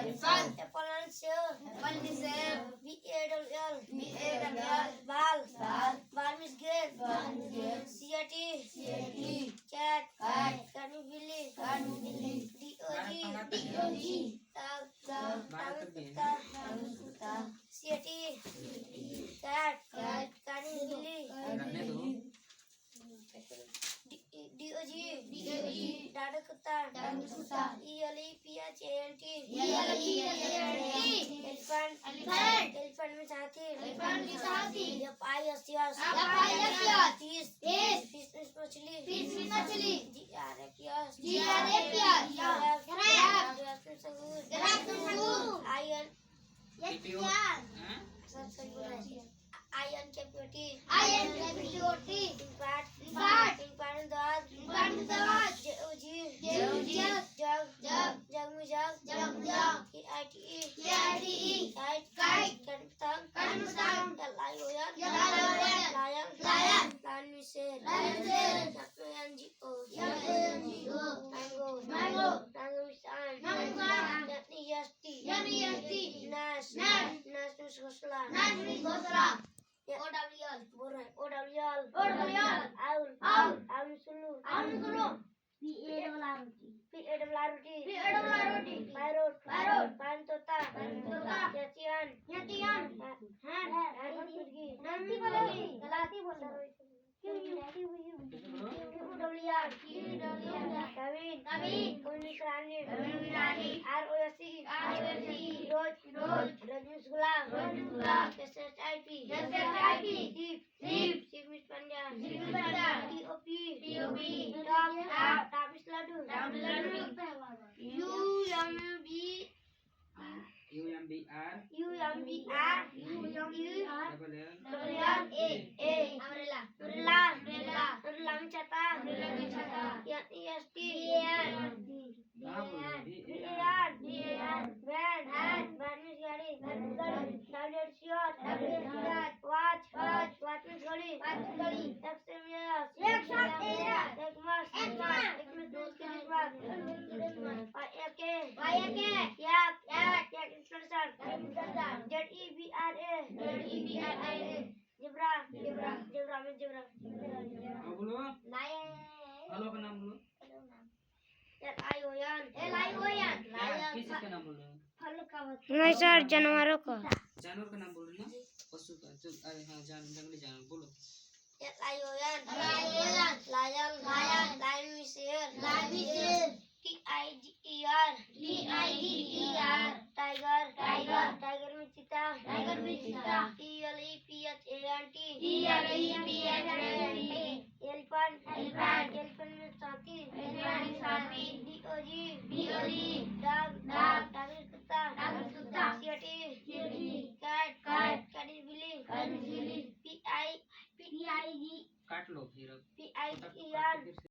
elephant. Apple and sev. BALL. Ball. Ball means game. CAT. Cat. Cat means Billy. DOG. Dog. Kuta. CAT. Cat. Cat means Billy. DOG. Dada Kuta. ELEPHANT. Elephant. Elephant means hathi. FISH. Fish means machli. GRAPH. Iron captivity. Impact dog. Jug. Jug means jug. KITE. Kite. Tongue. Lion. Lion means share. Mango. Mango means arm. NEST. Nash means ghosla. OWL. Owl means sulu. PARROT. Parrot. Pantota. Yatian. Kevin. Rani. ROSE. Rose means gulab. SHIP. Sheep means panja. TOP. Top means ladu. UMBR. Umbrella means chata. NEST. Van means gadi. WH. Watch means घड़ी. Yak means influencer. ZEBRA. Zebra means zebra. Lion. Hello का नाम बोलो LION. किस का नाम बोल रहे हो नहीं सर, जानवरों का. जानवर का नाम बोल रहे हो ना पशु का अरे हाँ जंगली जानवर बोलो Lion. Lion means share. TIGER. Tiger means cheetah. ELEPHANT. Elephant means hathi. DOG. Dog means kutta. CAT. Cat is Billy. PIG. काट लो फिर PIGER.